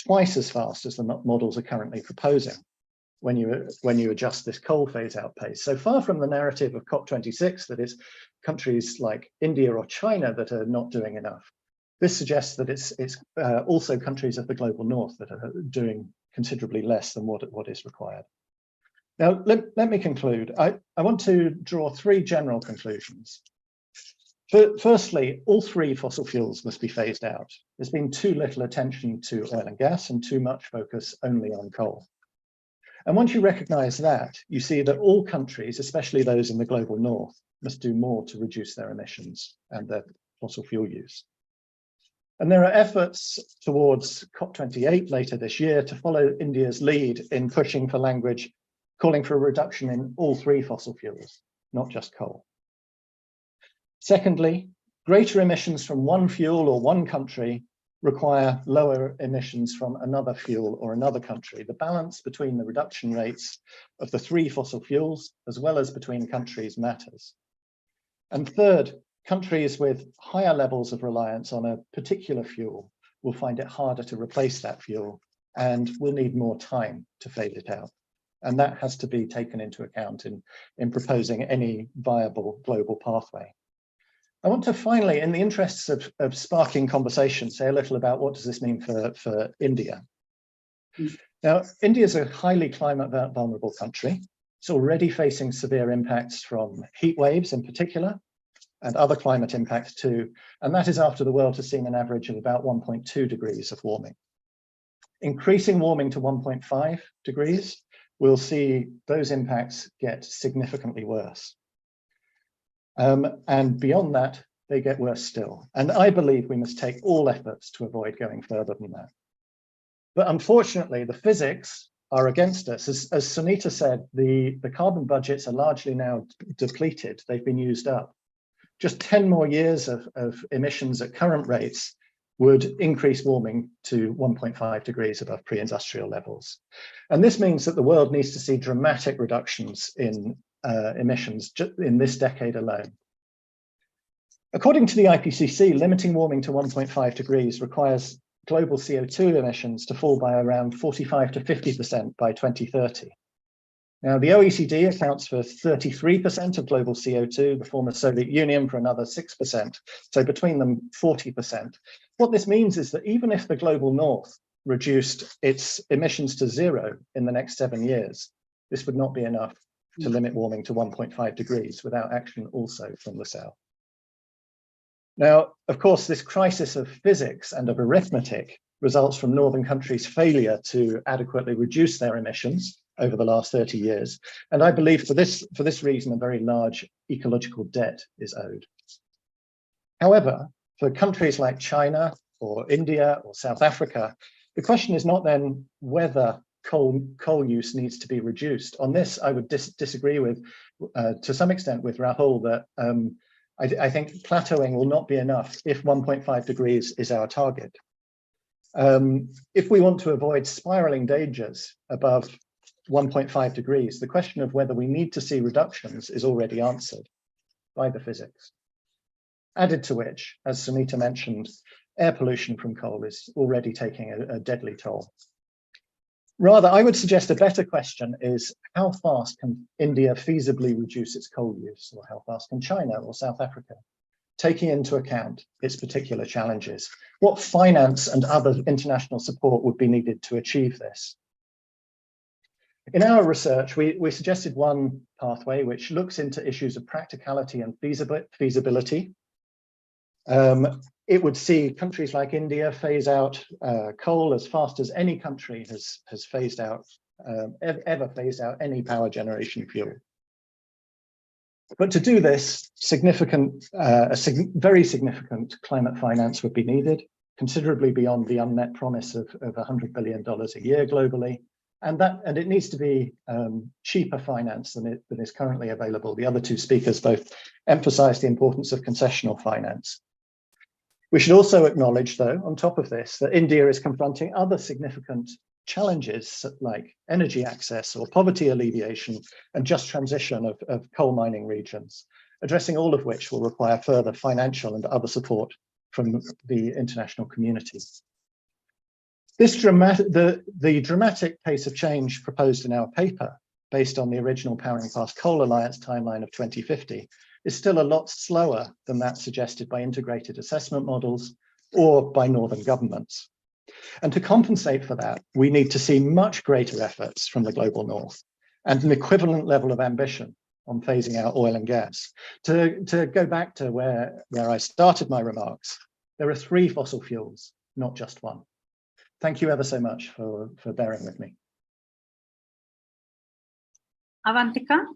twice as fast as the models are currently proposing when you adjust this coal phase out pace. So far from the narrative of COP26 that it's countries like India or China that are not doing enough. This suggests that it's also countries of the global north that are doing considerably less than what is required. Now, let me conclude. I want to draw three general conclusions. Firstly, all three fossil fuels must be phased out. There's been too little attention to oil and gas and too much focus only on coal. And once you recognize that, you see that all countries, especially those in the global north, must do more to reduce their emissions and their fossil fuel use. And there are efforts towards COP28 later this year to follow India's lead in pushing for language calling for a reduction in all three fossil fuels, not just coal. Secondly, greater emissions from one fuel or one country require lower emissions from another fuel or another country. The balance between the reduction rates of the three fossil fuels, as well as between countries, matters. And third, countries with higher levels of reliance on a particular fuel will find it harder to replace that fuel and will need more time to phase it out. And that has to be taken into account in proposing any viable global pathway. I want to finally, in the interests of sparking conversation, say a little about what does this mean for India. Now, India is a highly climate vulnerable country. It's already facing severe impacts from heat waves in particular, and other climate impacts too. And that is after the world has seen an average of about 1.2 degrees of warming. Increasing warming to 1.5 degrees, we'll see those impacts get significantly worse. And beyond that, they get worse still. And I believe we must take all efforts to avoid going further than that. But unfortunately, the physics are against us. As Sunita said, the carbon budgets are largely now depleted. They've been used up. Just 10 more years of emissions at current rates would increase warming to 1.5 degrees above pre-industrial levels. And this means that the world needs to see dramatic reductions in emissions in this decade alone. According to the IPCC, limiting warming to 1.5 degrees requires global CO2 emissions to fall by around 45 to 50% by 2030. Now, the OECD accounts for 33% of global CO2, the former Soviet Union for another 6%, so between them 40%. What this means is that even if the global north reduced its emissions to zero in the next 7 years, this would not be enough to limit warming to 1.5 degrees without action also from the south. Now, of course, this crisis of physics and of arithmetic results from northern countries' failure to adequately reduce their emissions over the last 30 years. And I believe for this reason, a very large ecological debt is owed. However, for countries like China or India or South Africa, the question is not then whether coal use needs to be reduced. On this, I would disagree with, to some extent, with Rahul that I think plateauing will not be enough if 1.5 degrees is our target. If we want to avoid spiraling dangers above 1.5 degrees, the question of whether we need to see reductions is already answered by the physics. Added to which, as Sunita mentioned, air pollution from coal is already taking a deadly toll. Rather, I would suggest a better question is how fast can India feasibly reduce its coal use, or how fast can China or South Africa? taking into account its particular challenges? What finance and other international support would be needed to achieve this? In our research, we suggested one pathway which looks into issues of practicality and feasibility. It would see countries like India phase out coal as fast as any country has phased out, ever phased out any power generation fuel. But to do this, very significant climate finance would be needed, considerably beyond the unmet promise of $100 billion a year globally. And it needs to be cheaper finance than is currently available. The other two speakers both emphasized the importance of concessional finance. We should also acknowledge, though, on top of this, that India is confronting other significant challenges like energy access or poverty alleviation and just transition of coal mining regions, addressing all of which will require further financial and other support from the international community. The dramatic pace of change proposed in our paper, based on the original Powering Past Coal Alliance timeline of 2050, is still a lot slower than that suggested by integrated assessment models or by northern governments. And to compensate for that, we need to see much greater efforts from the global north and an equivalent level of ambition on phasing out oil and gas. To go back to where I started my remarks, there are 3 fossil fuels, not just one. Thank you ever so much for bearing with me. Avantika,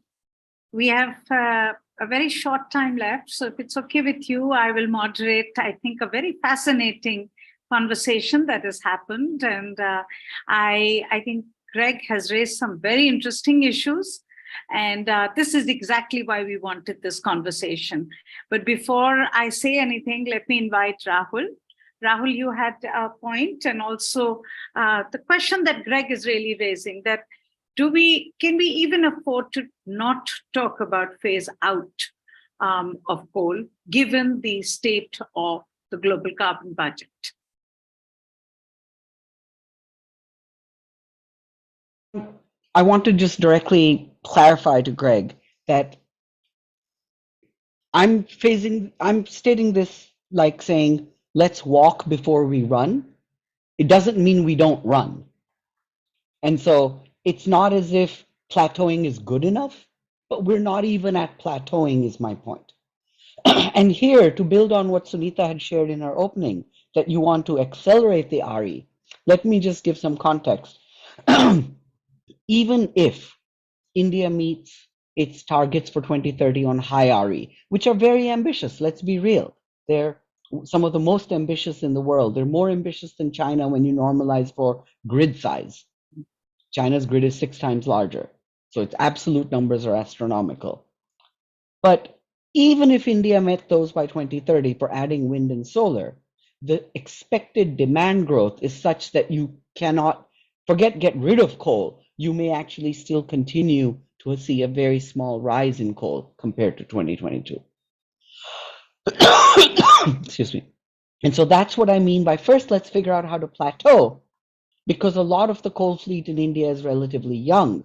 we have a very short time left. So if it's okay with you, I will moderate, I think, a very fascinating conversation that has happened. And I think Greg has raised some very interesting issues. And this is exactly why we wanted this conversation. But before I say anything, let me invite Rahul. Rahul, you had a point, and also the question that Greg is really raising, that can we even afford to not talk about phase out of coal, given the state of the global carbon budget? I want to just directly clarify to Greg that I'm stating this like saying, let's walk before we run. It doesn't mean we don't run. And so it's not as if plateauing is good enough, but we're not even at plateauing is my point. And here, to build on what Sunita had shared in our opening, that you want to accelerate the RE, let me just give some context. Even if India meets its targets for 2030 on high RE, which are very ambitious, let's be real. They're some of the most ambitious in the world. They're more ambitious than China when you normalize for grid size. China's grid is 6 times larger, so its absolute numbers are astronomical. But even if India met those by 2030 for adding wind and solar, the expected demand growth is such that you cannot get rid of coal. You may actually still continue to see a very small rise in coal compared to 2022. Excuse me. And so that's what I mean by first, let's figure out how to plateau, because a lot of the coal fleet in India is relatively young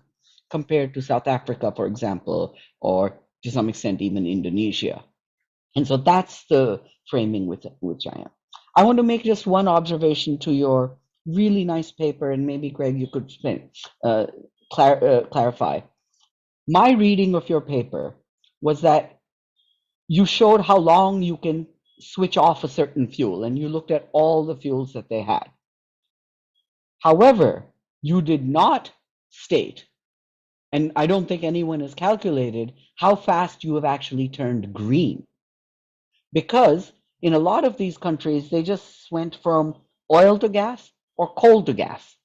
compared to South Africa, for example, or to some extent even Indonesia. And so that's the framing with which I am. I want to make just one observation to your really nice paper, and maybe Greg, you could clarify. My reading of your paper was that you showed how long you can switch off a certain fuel, and you looked at all the fuels that they had. However, you did not state, and I don't think anyone has calculated, how fast you have actually turned green. Because in a lot of these countries, they just went from oil to gas or coal to gas.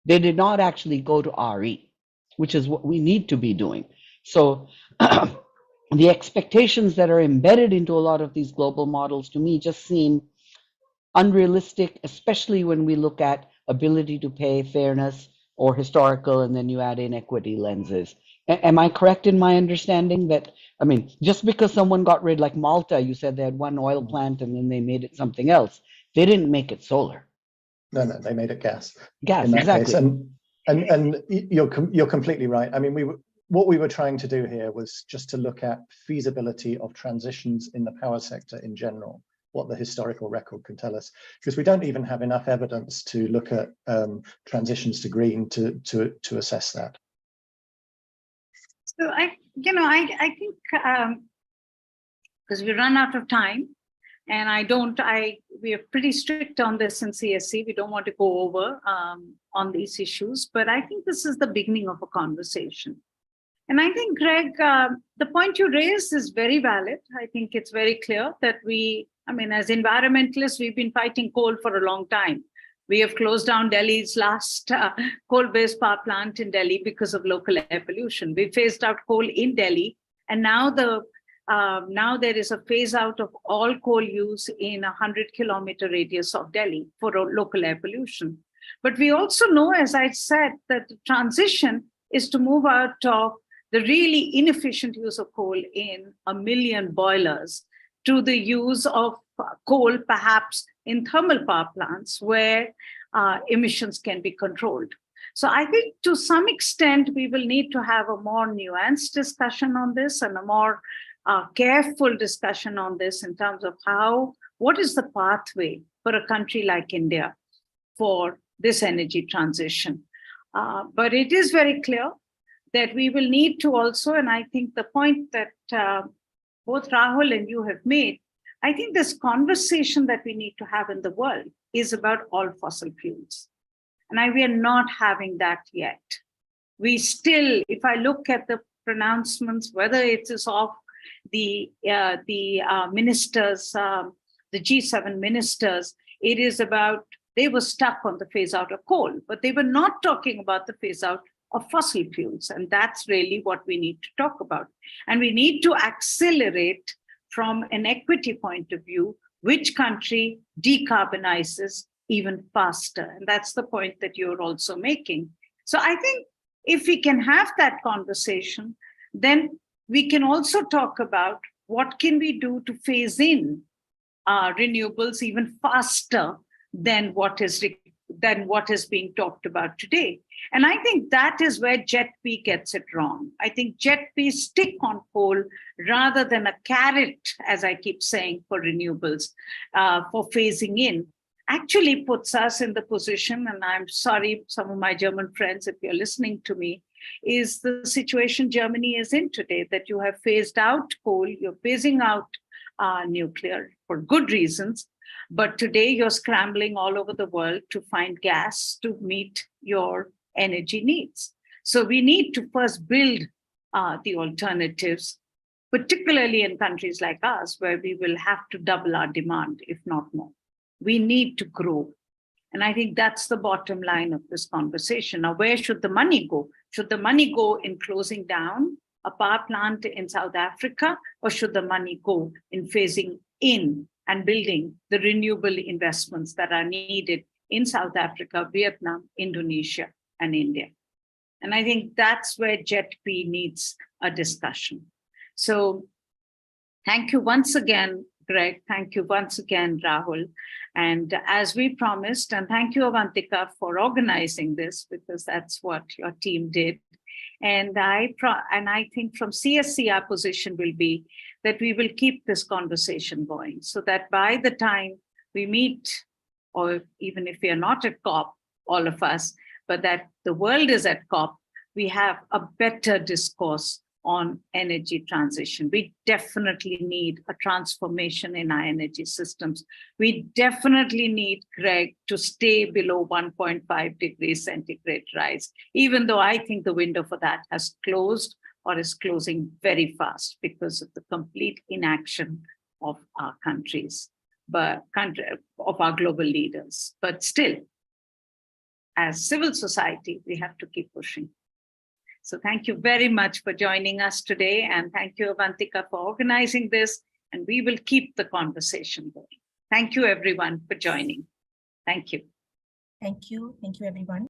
They did not actually go to RE, which is what we need to be doing. So the expectations that are embedded into a lot of these global models to me just seem unrealistic, especially when we look at ability to pay, fairness, or historical, and then you add in equity lenses. Am I correct in my understanding that, I mean, just because someone got rid, like Malta, you said they had one oil plant and then they made it something else. They didn't make it solar. No, they made it gas. Gas, in that exactly. Case. And you're completely right. I mean, what we were trying to do here was just to look at feasibility of transitions in the power sector in general, what the historical record can tell us, because we don't even have enough evidence to look at transitions to green to assess that. So I think because we run out of time, and we are pretty strict on this in CSC. We don't want to go over on these issues, but I think this is the beginning of a conversation. And I think, Greg, the point you raised is very valid. I think it's very clear that as environmentalists, we've been fighting coal for a long time. We have closed down Delhi's last coal-based power plant in Delhi because of local air pollution. We phased out coal in Delhi, and now there is a phase out of all coal use in a 100-kilometer radius of Delhi for local air pollution. But we also know, as I said, that the transition is to move out of the really inefficient use of coal in 1 million boilers to the use of coal, perhaps in thermal power plants where emissions can be controlled. So I think to some extent, we will need to have a more nuanced discussion on this and a more careful discussion on this in terms of what is the pathway for a country like India for this energy transition. But it is very clear that we will need to also, and I think the point that both Rahul and you have made, I think this conversation that we need to have in the world is about all fossil fuels. And we are not having that yet. We still, if I look at the pronouncements, whether it is of the ministers, the G7 ministers, it is about, they were stuck on the phase out of coal, but they were not talking about the phase out of fossil fuels. And that's really what we need to talk about. And we need to accelerate from an equity point of view, which country decarbonizes even faster. And that's the point that you're also making. So I think if we can have that conversation, then we can also talk about what can we do to phase in renewables even faster than what is being talked about today. And I think that is where JETP gets it wrong. I think JETP stick on coal rather than a carrot, as I keep saying, for renewables, for phasing in, actually puts us in the position, and I'm sorry, some of my German friends, if you're listening to me, is the situation Germany is in today, that you have phased out coal, you're phasing out nuclear for good reasons, but today you're scrambling all over the world to find gas to meet your energy needs. So we need to first build the alternatives, particularly in countries like ours, where we will have to double our demand, if not more. We need to grow. And I think that's the bottom line of this conversation. Now, where should the money go? Should the money go in closing down a power plant in South Africa, or should the money go in phasing in and building the renewable investments that are needed in South Africa, Vietnam, Indonesia, and India? And I think that's where JETP needs a discussion. So thank you once again, Greg. Thank you once again, Rahul. And as we promised, and thank you, Avantika, for organizing this, because that's what your team did. And I think from CSC, our position will be that we will keep this conversation going so that by the time we meet, or even if we are not at COP, all of us, but that the world is at COP, we have a better discourse on energy transition. We definitely need a transformation in our energy systems. We definitely need, Greg, to stay below 1.5 degrees centigrade rise, even though I think the window for that has closed or is closing very fast because of the complete inaction of our countries, of our global leaders. But still, as civil society, we have to keep pushing. So thank you very much for joining us today. And thank you, Avantika, for organizing this. And we will keep the conversation going. Thank you, everyone, for joining. Thank you. Thank you. Thank you, everyone.